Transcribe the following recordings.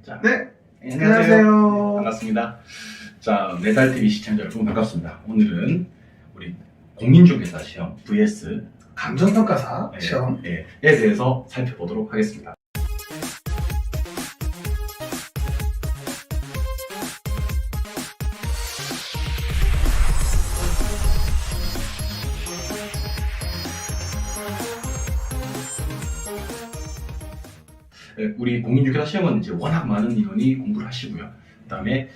자, 네, 네, 안녕하세요. 반갑습니다. 자, 메달TV 시청자 여러분 반갑습니다. 오늘은 우리 공인중개사 시험 vs 감정평가사 예, 시험. 에 대해서 살펴보도록 하겠습니다. 우리 공인중개사 시험은 이제 워낙 많은 인원이 공부를 하시고요. 그다음에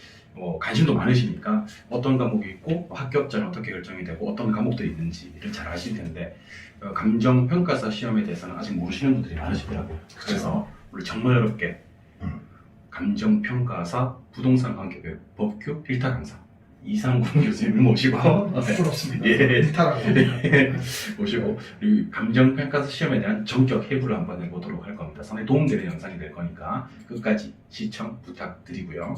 관심도 많으시니까 어떤 과목이 있고 합격자는 어떻게 결정이 되고 어떤 과목들이 있는지를 잘 아실 텐데 감정평가사 시험에 대해서는 아직 모르시는 분들이 많으시더라고요. 그래서 우리 정말 어렵게 감정평가사 부동산관계교육 법규 1타 강사 이상군 교수님을 모시고 부럽습니다. 예. 일타라고. 모시고 우리 감정평가사 시험에 대한 전격 해부를 한번 해보도록 할 겁니다. 상당히 도움되는 영상이 될 거니까 끝까지 시청 부탁드리고요.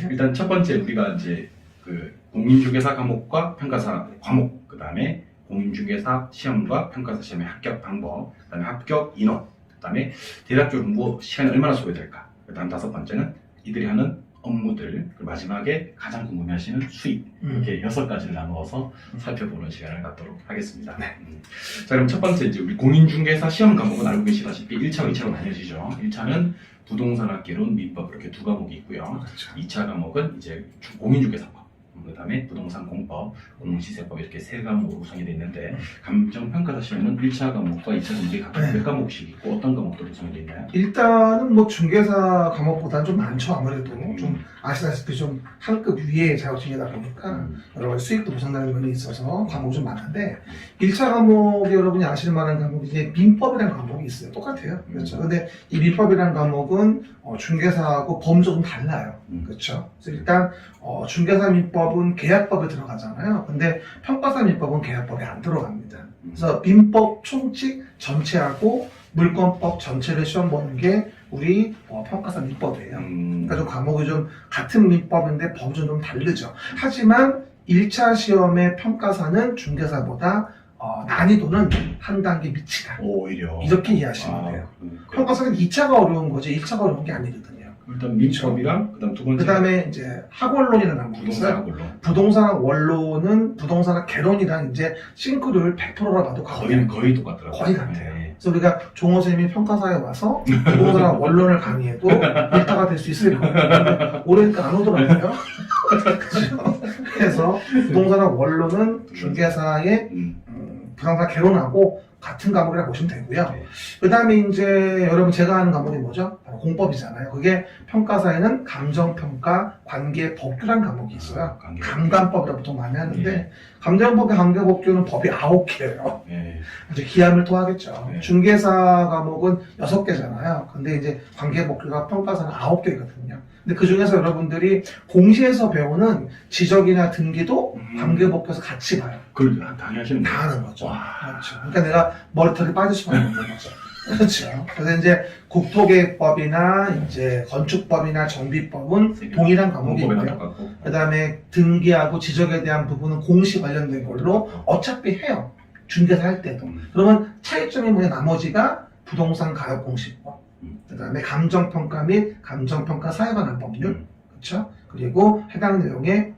일단 첫 번째 우리가 이제 그 공인중개사 과목과 평가사 과목, 그 다음에 공인중개사 시험과 평가사 시험의 합격 방법, 그 다음에 합격 인원, 그 다음에 대략적으로 시간이 얼마나 소요될까, 그 다음 다섯 번째는 이들이 하는 업무들, 그리고 마지막에 가장 궁금해하시는 수익, 이렇게 6가지를 나누어서 살펴보는 시간을 갖도록 하겠습니다. 네. 자, 그럼 첫 번째 이제 우리 공인중개사 시험 과목은 알고 계시다시피 1차와 2차로 나뉘어지죠. 1차는 부동산학개론, 민법 이렇게 두 과목이 있고요. 그렇죠. 2차 과목은 이제 공인중개사법, 그 다음에 부동산 공법, 공시세법 이렇게 세 과목으로 구성이 되어 있는데 감정평가사 시험은 1차 과목과 2차 과목이 각각 네. 몇 과목씩 있고 어떤 과목들로 구성이 되어 있나요? 일단은 뭐 중개사 과목보다는 좀 많죠. 아무래도 음. 좀 아시다시피 좀 한 급 위에 자격증이다 보니까 여러 가지 수익도 보장되는 면이 있어서 과목이 좀 많은데 1차 과목이 여러분이 아실 만한 과목이 이제 민법이라는 과목이 있어요. 똑같아요. 그렇죠. 근데 이 민법이라는 과목은 중개사하고 범위가 좀 달라요. 그렇죠. 그래서 일단 중개사 민법은 계약법에 들어가잖아요. 근데 평가사 민법은 계약법에 안 들어갑니다. 그래서 민법 총칙 전체하고 물권법 전체를 시험 보는 게 우리 평가사 민법이에요. 그러니까 좀 과목이 좀 같은 민법인데 범위는 좀 다르죠. 하지만 1차 시험의 평가사는 중개사보다 난이도는 한 단계 밑이다. 오히려 이렇게 이해하시면 돼요. 평가사는 2차가 어려운 거지 1차가 어려운 게 아니거든요. 일단 민법이랑 그다음 두 번째 그 다음에 이제 학원론이라는 과목이 부동산 있어요. 학원론 부동산 원론은 부동산 개론이랑 이제 싱크로율 100%라 봐도 거의 똑같더라고요. 거의 같아요. 네. 그래서 우리가 종호쌤이 평가사에 와서 부동산 원론을 강의해도 일타가 될 수 있을 거예요. 근데 오래니까 안 오더라고요. 그죠? 그래서 부동산 원론은 중개사의 부동산 개론하고 같은 과목이라고 보시면 되고요. 네. 그 다음에 이제 여러분 제가 하는 과목이 뭐죠? 바로 공법이잖아요. 그게 평가사에는 감정평가 관계법규라는 과목이 있어요. 감관법이라고 보통 많이 하는데 네. 감정법과 관계법규는 법이 9개예요. 네. 이제 기하를 토하겠죠. 네. 중개사 과목은 6개잖아요. 근데 이제 관계법규가 평가사는 9개거든요. 근데 그 중에서 여러분들이 공시에서 배우는 지적이나 등기도 관계법규에서 같이 봐요. 그걸 당연히 하시는 다 거예요. 하는 거죠. 와. 그렇죠. 그러니까 내가 머리털이 빠질 수가 없는 거죠. 그렇죠. 그래서 이제 국토계획법이나 이제 건축법이나 정비법은 동일한 과목이 공법에다 있고요. 똑같고. 그 다음에 등기하고 지적에 대한 부분은 공시 관련된 걸로 어차피 해요. 중개사 할 때도. 그러면 차이점이 뭐냐? 나머지가 부동산 가격 공시법, 그 다음에 감정평가 및 감정평가 사에 관한 법률, 그렇죠? 그리고 해당 내용의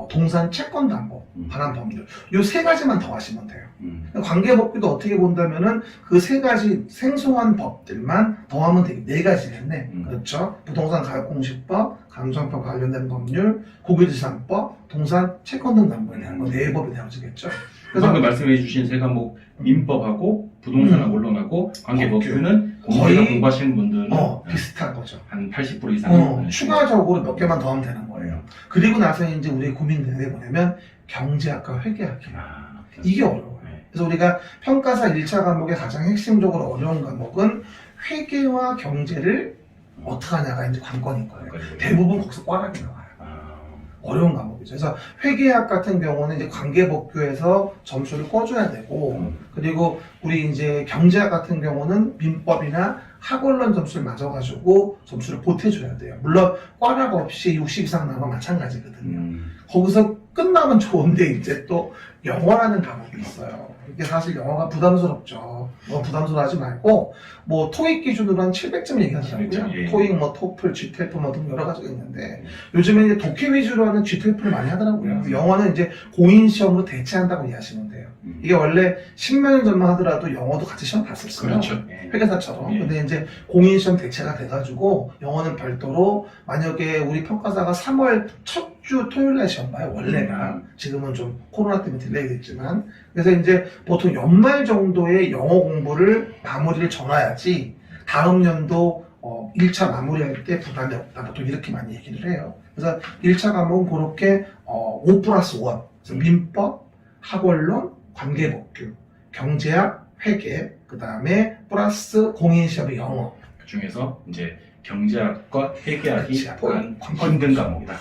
동산 채권담보 관한 법률. 요 세 가지만 더 하시면 돼요. 관계법규도 어떻게 본다면은 그 세 가지 생소한 법들만 더하면 되게 4가지겠네. 그렇죠? 부동산 가격공시법, 감정평가 관련된 법률, 고객지상법, 동산 채권 등 담보에 대한 거 4법이 되어지겠죠. 그래서 방금 말씀해 주신 세 과목 민법하고 부동산하고 원론하고 관계법규는 거의 공부하시는 분들은 비슷한 거죠. 한 80% 이상 추가적으로 몇 개만 더하면 되는 거예요. 그리고 나서 이제 우리 고민되는 게 뭐냐면 경제학과 회계학이야. 이게 어려워요. 그래서 우리가 평가사 1차 과목의 가장 핵심적으로 어려운 과목은 회계와 경제를 어떻게 하냐가 이제 관건인 거예요. 대부분 거기서 꽈락이 나와요. 어려운 과목이죠. 그래서 회계학 같은 경우는 이제 관계법규에서 점수를 꺼줘야 되고, 그리고 우리 이제 경제학 같은 경우는 민법이나 학원론 점수를 맞아가지고 점수를 보태줘야 돼요. 물론 꽈락 없이 60 이상 나오면 마찬가지거든요. 거기서 끝나면 좋은데 이제 또 영어라는 과목이 있어요. 이게 사실 영어가 부담스럽죠. 뭐 부담스러워하지 말고 뭐 토익 기준으로 한 700점 얘기하더라고요. 700점, 예. 토익 뭐 토플, GTOEFL 뭐 등 여러 가지가 있는데 요즘에 이제 독해 위주로 하는 GTOEFL을 많이 하더라고요. 영어는 이제 공인 시험으로 대체한다고 이해하시면 돼요. 이게 원래 10몇 년 전만 하더라도 영어도 같이 시험 봤었어요. 그렇죠. 예. 회계사처럼. 예. 근데 이제 공인시험 대체가 돼가지고 영어는 별도로 만약에 우리 평가사가 3월 첫 주 토요일날 시험 봐요. 원래가. 지금은 좀 코로나 때문에 딜레이 됐지만. 그래서 이제 보통 연말 정도에 영어 공부를 마무리를 전화야지 다음 연도 1차 마무리할 때 부담이 없다. 보통 이렇게 많이 얘기를 해요. 그래서 1차 과목은 그렇게 5+1. 그래서 민법, 학원론, 관계법규, 경제학, 회계, 그 다음에 플러스 공인시험의 영어. 그 중에서 이제 경제학과 회계학이 그렇지. 약간 관건 힘든 과목이다.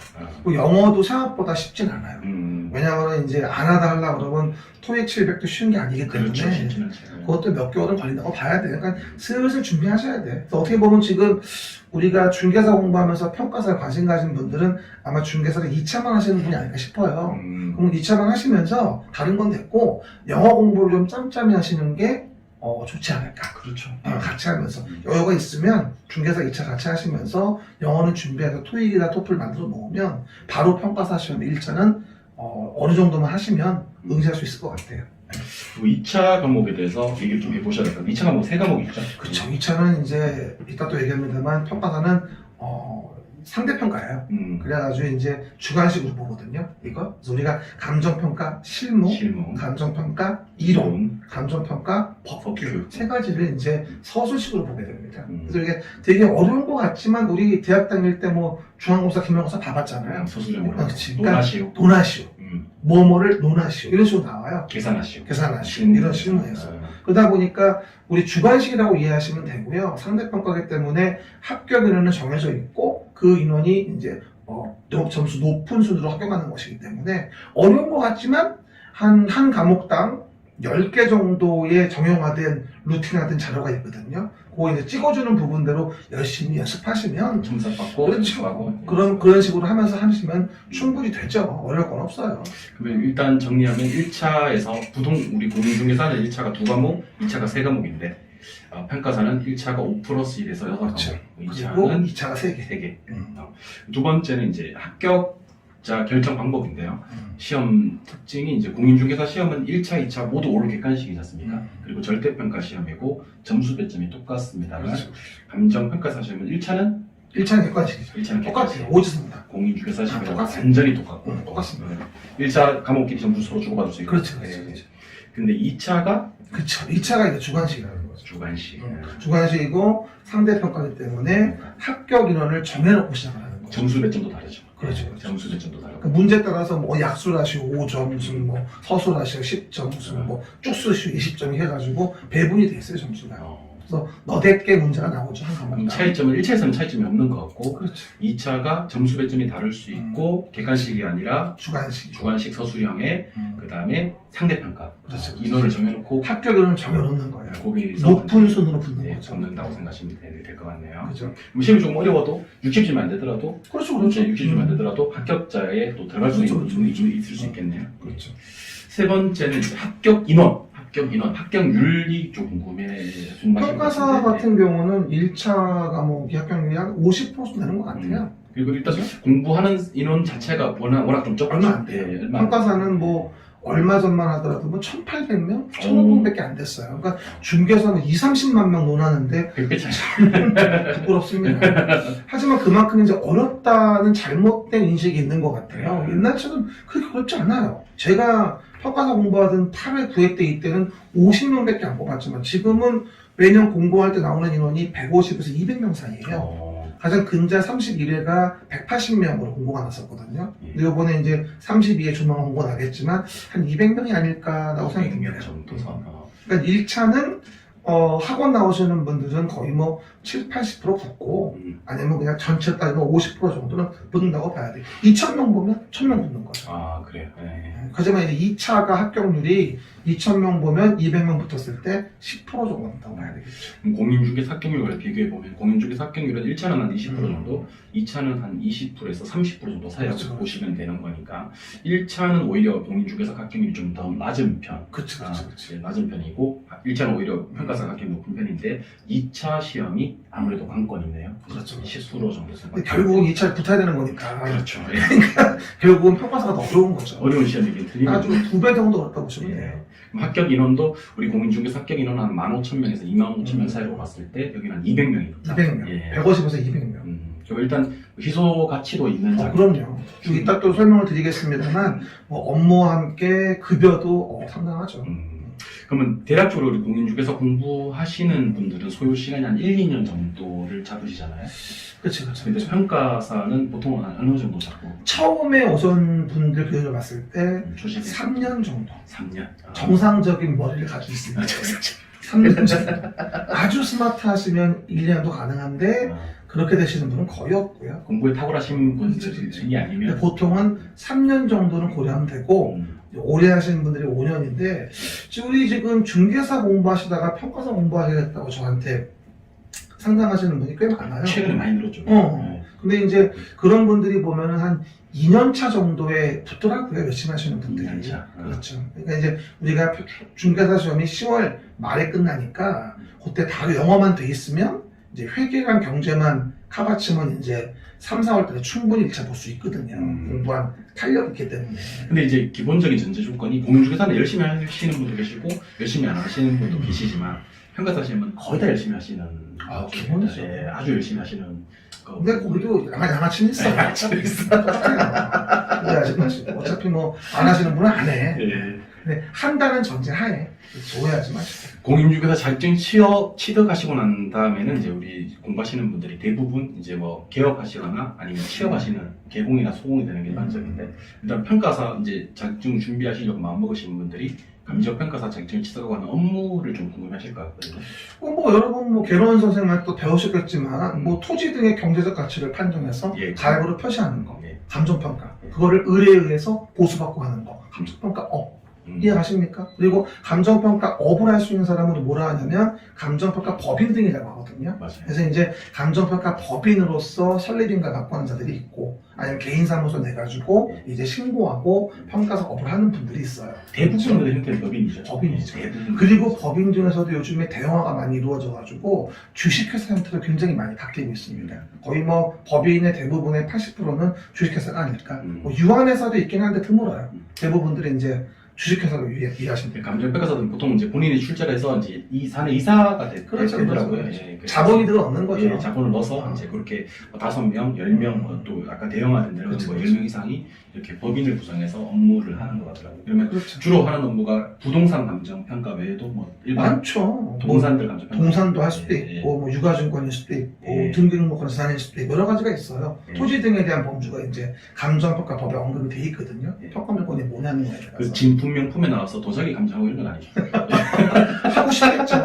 그 영어도 생각보다 쉽진 않아요. 음. 왜냐하면 이제 안 하다 하려고 그러면 토익 700도 쉬운 게 아니기 때문에 그렇죠. 쉽지는 않죠. 그것도 몇 개월은 걸린다고 봐야 돼요. 그러니까 슬슬 준비하셔야 돼. 그래서 어떻게 보면 지금 우리가 중개사 공부하면서 평가사에 관심 가진 분들은 아마 중개사를 2차만 하시는 분이 아닐까 싶어요. 그럼 2차만 하시면서 다른 건 됐고 영어 공부를 좀 짬짬이 하시는 게 좋지 않을까. 그렇죠. 같이 하면서 여유가 있으면 중개사 2차 같이 하시면서 영어는 준비해서 토익이나 토플 만들어 놓으면 바로 평가사 시험 1차는 어느 정도만 하시면 응시할 수 있을 것 같아요. 2차 과목에 대해서 얘기를 좀 해보셔야 될것 같아요. 2차 과목 3과목 있죠? 그렇죠. 2차는 이제 이따 또 얘기합니다만 평가사는 상대평가예요. 그래가지고 이제 주관식으로 보거든요. 이거. 그래서 우리가 감정평가 실무, 감정평가 이론, 감정평가 법규 세 가지를 이제 서술식으로 보게 됩니다. 그래서 이게 되게 어려운 것 같지만 우리 대학 다닐 때 뭐 중앙고사, 기말고사 봐봤잖아요. 서술형으로. 그렇지. 논하시오. 논하시오. 뭐뭐를 논하시오. 이런 식으로 나와요. 계산하시오. 계산하시오. 이런 실무에서. 그러다 보니까 우리 주관식이라고 이해하시면 되고요. 상대평가기 때문에 합격 인원은 정해져 있고 그 인원이 이제 점수 높은 순으로 합격하는 것이기 때문에 어려운 것 같지만 한 과목당 10개 정도의 정형화된 루틴화된 자료가 있거든요. 그거 이제 찍어주는 부분대로 열심히 연습하시면 점수 받고 그렇죠. 그런 식으로 하면서 하시면 충분히 되죠. 어려울 건 없어요. 그러면 일단 정리하면 1차에서 우리 공인중개사는 1차가 2과목, 2차가 3과목인데 평가사는 1차가 5+1에서 6과목, 그렇죠. 2차는 2차가 3개. 3개. 두 번째는 이제 합격자 결정 방법인데요. 시험 특징이 이제 공인중개사 시험은 1차, 2차 모두 오류 객관식이지 않습니까? 그리고 절대평가 시험이고 점수 배점이 똑같습니다만 그렇죠. 감정평가사 시험은 1차는 1차는 객관식이죠. 1차는 똑같아요. 오지습니다. 공인중개사 시험이랑 똑같습니다. 완전히 똑같고 똑같습니다. 1차 과목끼리 점수 서로 주고받을 수 있고 그렇죠. 근데 2차가 그렇죠. 2차가 이제 주관식이라는 거죠. 주관식 주관식이고 상대평가이기 때문에 합격 인원을 정해놓고 시작을 하는 거죠. 점수 배점도 다르죠. 그렇죠. 점수 배점도 다르고 그러니까 문제 따라서 뭐 약술하시오 5점, 무슨 뭐 서술하시오 10점, 무슨 뭐 쭉쓰시오 20점 해가지고 배분이 돼 있어요 점수가. 그래서 너댓 개 문제가 나오죠 한 과목당. 차이점은 1차에서는 차이점이 없는 것 같고 그렇죠. 2차가 점수 배점이 다를 수 있고 객관식이 아니라 주관식. 주관식 서술형에 그 다음에 상대평가 그렇죠. 인원을 정해놓고 합격 인원을 정해놓는 거예요. 거기서 높은 순으로 붙는 거죠. 잡는다고 생각하시면 될 것 같네요. 그렇죠. 시험이 조금 어려워도 60점이 안 되더라도 그렇죠. 그렇죠. 60점이 안 되더라도 합격자에 또 들어갈 수 그렇죠, 있는 부분이 있을 수 있겠네요. 그렇죠. 세 번째는 이제 합격 인원, 합격률이 좀 궁금해지는 평가사 같은 경우는 1차 과목이 합격률이 한 50% 되는 것 같아요. 그리고 일단 공부하는 인원 자체가 워낙 좀 적죠. 얼마 안 돼요. 얼마 안 평가사는 뭐 얼마 전만 하더라도 뭐 1,800명, 1,500명밖에 안 됐어요. 그러니까 중개사는 2, 30만 명 논하는데 100배 차이. 부끄럽습니다. 하지만 그만큼 이제 어렵다는 잘못된 인식이 있는 것 같아요. 옛날처럼 그렇게 어렵지 않아요. 제가 평가사 공부하던 8회, 9회 때 이때는 50명밖에 안 뽑았지만 지금은 매년 공부할 때 나오는 인원이 150에서 200명 사이예요. 가장 근자 31회가 180명으로 공고가 났었거든요. 근데 이번에 이제 32회 조만간 공고 나겠지만 한 200명이 아닐까라고 생각이 듭니다. 정도. 그러니까 1차는 학원 나오시는 분들은 거의 뭐 7, 80% 붙고 아니면 그냥 전체 따지면 50% 정도는 붙는다고 봐야 돼. 2,000명 보면 1,000명 붙는 거죠. 아, 그래요. 네. 하지만 이제 2차가 합격률이 2,000명 보면 200명 붙었을 때 10% 정도 된다고 봐야 되겠죠. 그럼 공인중개사 합격률을 비교해보면 공인중개사 합격률은 1차는 한 20% 정도, 2차는 한 20%에서 30% 정도 사이라고 그렇죠. 보시면 되는 거니까 1차는 오히려 공인중개사 합격률이 좀 더 낮은 편. 그치. 예, 낮은 편이고 1차는 오히려 평가사 합격이 높은 편인데 2차 시험이 아무래도 관건이네요. 그렇죠. 10% 정도 근데 생각. 결국은 2차에 붙어야 되는 거니까. 그렇죠. 예. 결국은 평가사가 더 어려운 거죠. 어려운 시험이긴 틀리는 아주 2배 정도 어렵다고 보시면 예. 돼요. 그럼 합격 인원도 우리 공인중개사 합격 인원 한 15,000명에서 25,000명 사이로 봤을 때 여기는 한 200명이 있다. 200명. 예. 150에서 200명. 그럼 일단 희소 가치도 있는 그럼요. 이따 또 설명을 드리겠습니다만 뭐 업무와 함께 급여도 상당하죠. 그러면 대략적으로 우리 공인중개사 공부하시는 분들은 소요 시간이 한 1, 2년 정도를 잡으시잖아요. 그렇죠. 근데 평가사는 보통 한 어느 정도 잡고? 처음에 오신 분들 기준으로 봤을 때 조직에 3년 정도. 3년. 정상적인 머리를 가지고 있습니다. 3년 정도. 아주 스마트하시면 1년도 가능한데 그렇게 되시는 분은 거의 없고요. 공부에 탁월하신 그렇죠. 분들이 아니면 근데 보통은 3년 정도는 고려하면 되고 오래 하시는 분들이 5년인데 우리 지금 중개사 공부하시다가 평가사 공부하시겠다고 저한테 상담하시는 분이 꽤 많아요. 최근에 많이 늘었죠. 근데 이제 그런 분들이 보면은 한 2년차 정도에 붙더라고요. 열심히 하시는 분들이. 2년차. 그렇죠. 그러니까 이제 우리가 중개사 시험이 10월 말에 끝나니까 그때 다 영어만 돼 있으면 이제 회계랑 경제만 카바치면 이제 3, 4월 달에 충분히 1차 볼 수 있거든요. 공부한 탄력이 있기 때문에. 근데 이제 기본적인 전제 조건이 공인중개사는 열심히 하시는 분도 계시고 열심히 안 하시는 분도 계시지만 평가사 시험은 거의 다 열심히 하시는 기본이죠. 예, 아주 열심히 하시는 거. 근데 거기도 양아치는 있어요. 근데 아직 마시고 어차피 뭐 안 하시는 분은 안 해. 예. 근데 한다는 전제 하에 오해하지 마시고. 공인중개사 자격증 취득하시고 난 다음에는 이제 우리 공부하시는 분들이 대부분 이제 뭐 개업하시거나 아니면 취업하시는 개공이나 소공이 되는 게 일반적인데 일단 평가사 이제 자격증 준비하시려고 마음먹으시는 분들이 감지역평가사 자격증을 취득하고 하는 업무를 좀 궁금해하실 것 같거든요. 뭐 여러분 뭐 개론 선생님만 또 배우셨겠지만 뭐 토지 등의 경제적 가치를 판정해서 예. 가액으로 표시하는 거, 예. 감정평가, 그거를 의뢰에 의해서 보수받고 하는 거, 감정평가업. 이해가십니까? 그리고 감정평가업을 할 수 있는 사람은 뭐라 하냐면 감정평가 법인 등이라고 하거든요. 맞아요. 그래서 이제 감정평가 법인으로서 설립인가 갖고 하는 자들이 있고 아니면 개인사무소 내가지고 이제 신고하고 평가사업을 하는 분들이 있어요. 대부분의 형태는 법인이죠. 법인이죠. 대부분. 그리고 법인 중에서도 요즘에 대형화가 많이 이루어져가지고 주식회사 형태로 굉장히 많이 바뀌고 있습니다. 거의 뭐 법인의 대부분의 80%는 주식회사가 아닐까. 뭐 유한회사도 있긴 한데 드물어요. 대부분들이 이제 주식회사로 이해하시면 돼요. 감정평가사들은 보통 이제 본인이 출제를 해서 이제 이 산에 이사가 되더라고요. 그렇죠. 예, 그래서 자본이 들어가는 거죠. 예, 자본을 넣어서 이제 그렇게 5명, 10명, 또 아까 대형화된 데는 그렇죠, 뭐 그렇죠. 10명 이상이 이렇게 법인을 구성해서 업무를 하는 것 같더라고요. 그러면 그렇죠. 주로 하는 업무가 부동산 감정평가 외에도 뭐 일반 많죠. 동산들 감정평가. 동산도 할 수도 예, 있고, 뭐 육아증권일 수도 있고, 예. 등기등록권 자산일 수도 있고, 여러 가지가 있어요. 예. 토지 등에 대한 범주가 이제 감정평가법에 언급이 돼 있거든요. 예. 평가물권이 뭐냐는 거에 그 따라서. 진품명품에 나와서 도자기 감정하고 이런 건 아니죠. 하고 싶겠죠.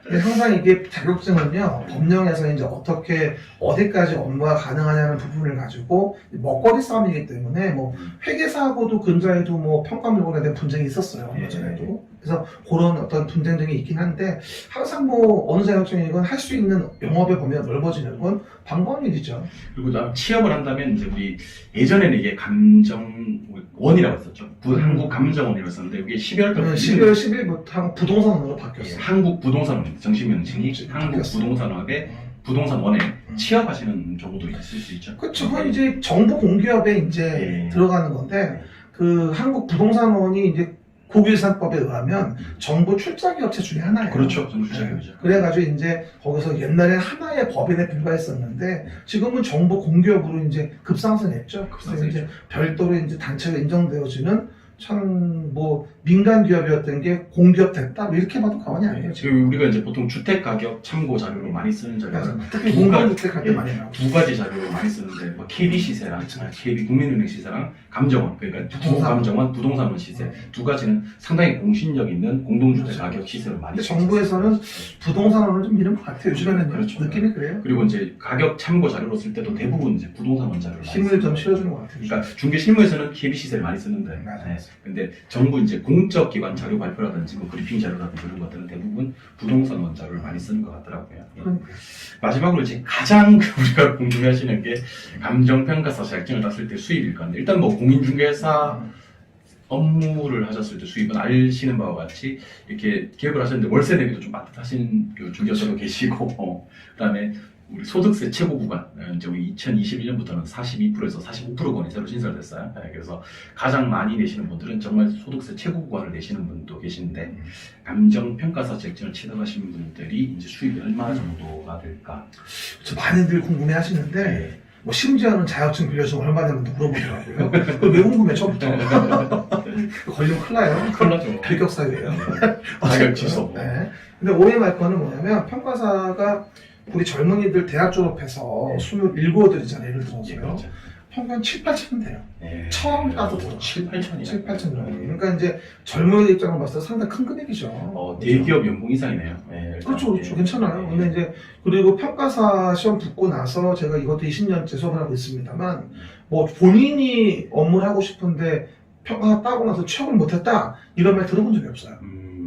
근데 항상 이게 자격증은요, 법령에서 이제 어떻게, 어디까지 업무가 가능하냐는 부분을 가지고 먹거리 싸움이기 때문에 뭐 회계사하고도 근자에도 뭐 평가물권에 대한 분쟁이 있었어요. 얼마 전에도. 그래서 그런 어떤 분쟁 등이 있긴 한데 항상 뭐 어느 자격증이건 할 수 있는 영업의 범위가 넓어지는 건 반가운 일이죠. 그리고 취업을 한다면 이제 우리 예전에는 이게 감정원이라고 했었죠. 한국감정원이라고 했었는데 이게 12월 달부터 12월 10일부터 부동산원으로 바뀌었어요. 한국부동산원 정식 명칭이 바뀌었어요. 한국부동산원의 부동산원에 취업하시는 경우도 있을 수 있죠. 그렇죠. 그건 이제 정부 공기업에 이제 예. 들어가는 건데 그 한국부동산원이 이제 국유산법에 의하면 정부 출자기 업체 중에 하나예요. 그렇죠. 정부자격이죠. 그래가지고 이제 거기서 옛날에 하나의 법인에 불과했었는데 지금은 정부 공기업으로 이제 급상승했죠. 그래서 이제 별도로 이제 단체가 인정되어지는 참 뭐 민간 기업이었던 게 공기업 됐다 뭐 이렇게 봐도 과언이 아니에요. 지금. 지금 우리가 이제 보통 주택 가격 참고 자료로 많이 쓰는 자료가 특히 두 공공주택 할 때 예, 많이 나오고. 두 가지 자료로 많이 쓰는데 뭐 KB 시세랑 KB 국민은행 시세랑 감정원 그러니까 부감정원 부동산원 시세 두 가지는 상당히 공신력 있는 공동주택 가격 시세로 많이 근데 쓰고 정부에서는 있어요. 부동산원을 좀 미는 것 같아요. 요즘에는 그렇죠. 느낌이 그래요. 그리고 이제 가격 참고 자료로 쓸 때도 대부분 이제 부동산 원자료를 많이 힘을 좀 쓰는 실어주는 것 같아요. 그러니까 중개 실무에서는 KB 시세를 많이 쓰는데 맞아요. 근데 정부 이제 공적 기관 자료 발표라든지 뭐 브리핑 자료라든지 이런 것들은 대부분 부동산 원자료를 많이 쓰는 것 같더라고요. 예. 그러니까. 마지막으로 이제 가장 우리가 궁금해하시는 게 감정평가사 자격증을 땄을 때 수입일 건데 일단 뭐 공인중개사 업무를 하셨을 때 수입은 아시는 바와 같이 이렇게 기획을 하셨는데 월세 내기도 좀 빠듯하신 그 중개사도 계시고 그다음에 우리 소득세 최고 구간 이제 우리 2021년부터는 42%에서 45%권이 새로 신설됐어요. 네, 그래서 가장 많이 내시는 분들은 정말 소득세 최고 구간을 내시는 분도 계신데 감정평가사 자격증을 취득하신 분들이 이제 수입이 얼마 정도가 될까? 저 많이들 궁금해 하시는데, 네. 뭐 심지어는 자격증 빌려주면 얼마 되는지 물어보더라고요. 그거 왜 궁금해, 처음부터. 걸리면 큰일 나요. 큰일 나죠. 필격사유예요. 자격 취소. 네. 근데 오해 말 거는 뭐냐면, 평가사가 우리 젊은이들 대학 졸업해서 네. 27들이잖아요, 예를 들어서요. 예, 그렇죠. 평균 7, 8천 돼요. 네. 처음 따도 들어. 7, 8천이요. 7, 8천 정도. 그러니까 이제 젊은이 입장으로 봤을 때 상당히 큰 금액이죠. 대기업 연봉 이상이네요. 네, 일단. 그렇죠, 그렇죠. 예. 괜찮아요. 근데 이제, 그리고 평가사 시험 붙고 나서 제가 이것도 20년째 수업을 하고 있습니다만, 뭐 본인이 업무를 하고 싶은데 평가사 따고 나서 취업을 못했다, 이런 말 들어본 적이 없어요.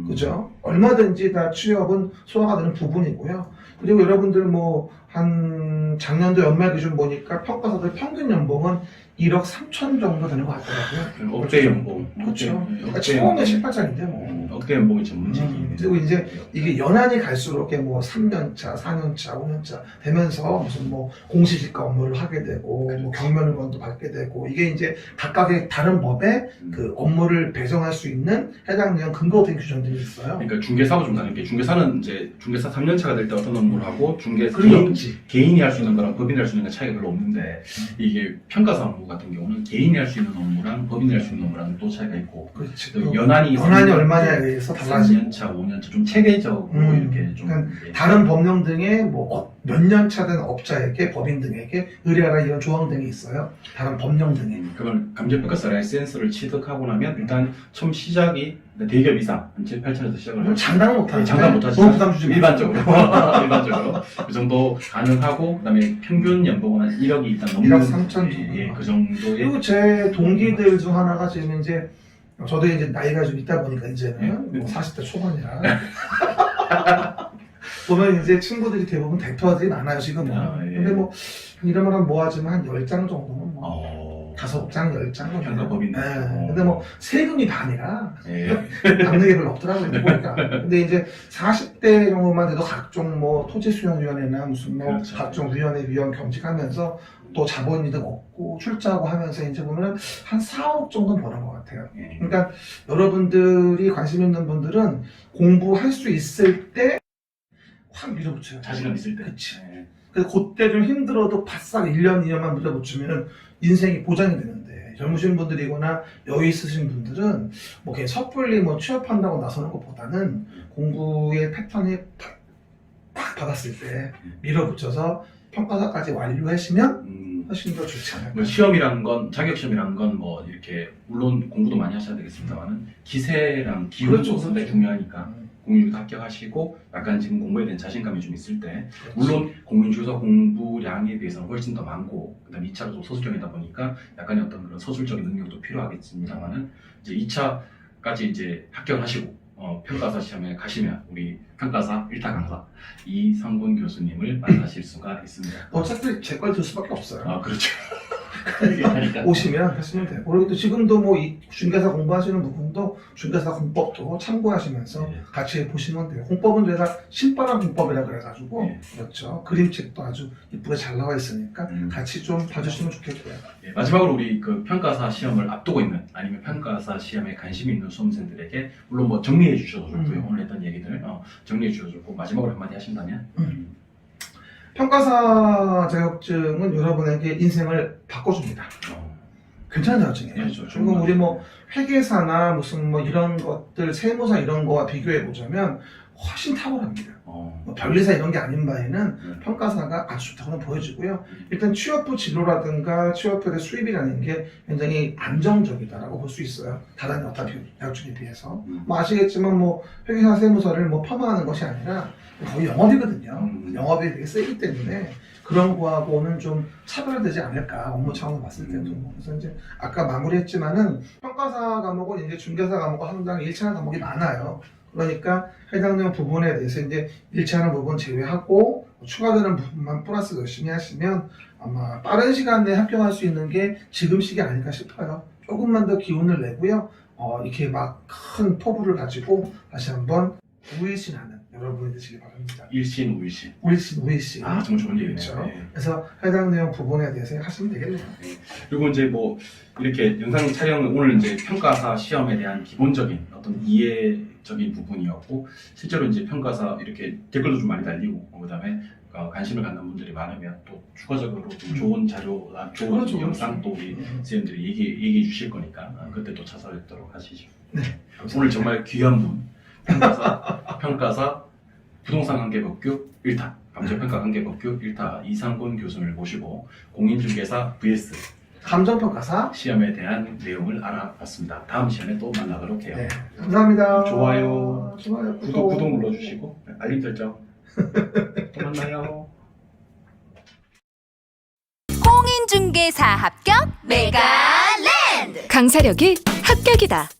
그죠? 얼마든지 다 취업은 소화가 되는 부분이고요. 그리고 여러분들 뭐, 한 작년도 연말 기준 보니까 평가사들 평균 연봉은 1억 3천 정도 되는 것 같더라고요. 억대 연봉. 그렇죠. 네, 그러니까 억대 처음에 연봉. 7, 8천인데 뭐. 억대 연봉이 전문직이. 그리고 이제 이게 연한이 갈수록 뭐 3년차, 4년차, 5년차 되면서 무슨 뭐 공시지가 업무를 하게 되고 뭐 경면을권도 받게 되고 이게 이제 각각의 다른 법에 그 업무를 배정할 수 있는 해당 내용 근거된 규정들이 있어요. 그러니까 중개사하고 좀 다른 게 중개사는 이제 중개사 3년차가 될 때 어떤 업무를 하고 그게 없지. 개인이 할 수 있는 거랑 법인이 할 수 있는 거 차이가 별로 없는데 이게 평가사 업무 같은 경우는 개인이 할 수 있는 업무랑 법인이 할 수 있는 업무랑 또 차이가 있고 그렇지. 또 연한이 얼마냐에 의해서 달라지고 3년차, 5년차 좀 체계적으로 이렇게 좀 그러니까 이게 다른 법령 등의 뭐 몇 년 차 된 업자에게 법인 등에게 의뢰하라 이런 조항 등이 있어요. 다른 법령 등에. 그걸 감정평가사 라이센스를 취득하고 나면 일단 처음 시작이 대기업 이상 한 7, 8천에서 시작을 하고 장담은 못하는데 장담 못하지 너무 부담 주지 일반적으로 일반적으로 그 정도 가능하고 그다음에 평균 연봉은 한 1억이 일단 넘는 1억 3천 정도. 예, 그 정도의 그리고 제 동기들 중 하나가 지금 이제 저도 이제 나이가 좀 있다 보니까 이제는 뭐 40대 초반이라 보면 이제 친구들이 대부분 덱터들이 많아요 지금은. 예. 근데 뭐 이러면 한 모아지면 한 10장 정도는 뭐 5장, 10장 평가법인. 근데 뭐 세금이 반이라 예. 남는 게 별로 없더라고요 보니까. 근데 이제 40대 정도만 돼도 각종 뭐 토지수용위원회나 무슨 뭐 그렇죠. 각종 위원회 위원 겸직하면서 또 자본이득 얻고 출자하고 하면서 이제 보면은 한 4억 정도 버는 것 같아요. 예. 그러니까 여러분들이 관심 있는 분들은 공부할 수 있을 때 확 밀어붙여요. 자신감 있을 때. 그치. 예. 그래서 그때 좀 힘들어도 바싹 1년, 2년만 밀어붙이면 인생이 보장이 되는데 젊으신 분들이거나 여유 있으신 분들은 뭐 그냥 섣불리 뭐 취업한다고 나서는 것보다는 공부의 패턴이 딱 받았을 때 밀어붙여서 평가사까지 완료하시면 훨씬 더 좋지 않을까. 뭐 시험이란 건 자격 시험이란 건 뭐 이렇게 물론 공부도 많이 하셔야 되겠습니다만은 기세랑 기운도 그렇죠, 상당히 그렇죠. 중요하니까 공인중개사 합격하시고 약간 지금 공부에 대한 자신감이 좀 있을 때 물론 공인중개사 공부량에 비해서는 훨씬 더 많고 그다음 2차도 서술형이다 보니까 약간의 어떤 그런 서술적인 능력도 필요하겠습니다만은 이제 2차까지 이제 합격하시고 평가사 시험에 가시면 우리 평가사 1타 강사 이상곤 교수님을 만나실 수가 있습니다. 어차피 제 걸 들 수밖에 없어요. 아 그렇죠. 그러니까. 오시면 하시면 돼요. 그리고 또 지금도 뭐 이 중개사 공부하시는 부분도 중개사 공법도 참고하시면서 네. 같이 보시면 돼요. 공법은 제가 신바람 공법이라 그래가지고 네. 그렇죠. 그림책도 아주 이쁘게 잘 나와 있으니까 음. 같이 좀 봐주시면 좋겠고요. 예, 마지막으로 우리 그 평가사 시험을 앞두고 있는 아니면 평가사 시험에 관심이 있는 수험생들에게 물론 뭐 정리해 주셔도 좋고요. 오늘 했던 얘기들 정리해 주셔도 좋고 마지막으로 한마디 하신다면 평가사 자격증은 여러분에게 인생을 바꿔줍니다. 괜찮은 자격증이에요. 그렇죠. 그리고 우리 뭐 회계사나 무슨 뭐 이런 것들 세무사 이런 거와 비교해 보자면 훨씬 탁월합니다. 뭐 변리사 이런 게 아닌 바에는 평가사가 아주 좋다고는 보여지고요. 일단 취업 후 진로라든가 취업 후의 수입이라는 게 굉장히 안정적이다라고 볼 수 있어요. 다른 여타 자격증에 비해서. 뭐 아시겠지만 뭐 회계사 세무사를 뭐 폄하하는 것이 아니라 거의 영업이거든요. 영업이 되게 세기 때문에 그런 거하고는 좀 차별화되지 않을까, 업무 차원으로 봤을 때도. 그래서 이제 아까 마무리했지만은 평가사 과목은 이제 중개사 과목과 상당히 일치하는 과목이 많아요. 그러니까 해당되는 부분에 대해서 이제 일치하는 부분 제외하고 추가되는 부분만 플러스 열심히 하시면 아마 빠른 시간 내에 합격할 수 있는 게 지금 시기 아닐까 싶어요. 조금만 더 기운을 내고요. 이렇게 막 큰 포부를 가지고 다시 한번 우일신하는 여러분이 되시기 바랍니다. 일신, 우일신. 우일신. 아, 정말 좋은 얘기네요. 그렇죠. 네. 그래서 해당 내용 부분에 대해서 하시면 되겠네요. 그리고 이제 뭐 이렇게 영상 촬영은 오늘 이제 평가사 시험에 대한 기본적인 어떤 이해적인 부분이었고, 실제로 이제 평가사 이렇게 댓글도 좀 많이 달리고, 그다음에 관심을 갖는 분들이 많으면 또 추가적으로 좀 좋은 자료나 좋은 그렇죠, 영상 또 우리 선생님들이 얘기해 주실 거니까 그때 또 찾아뵙도록 하시죠. 네. 오늘 정말 귀한 분, 평가사 부동산 관계법규 1타, 감정평가 관계법규 1타 이상곤 교수를 모시고 공인중개사 vs 감정평가사. 시험에 대한 내용을 알아봤습니다. 다음 시간에 또 만나도록 해요. 네. 감사합니다. 좋아요. 구독 구독 눌러주시고 알림 설정. 또 만나요. 공인중개사 합격 메가랜드. 강사력이 합격이다.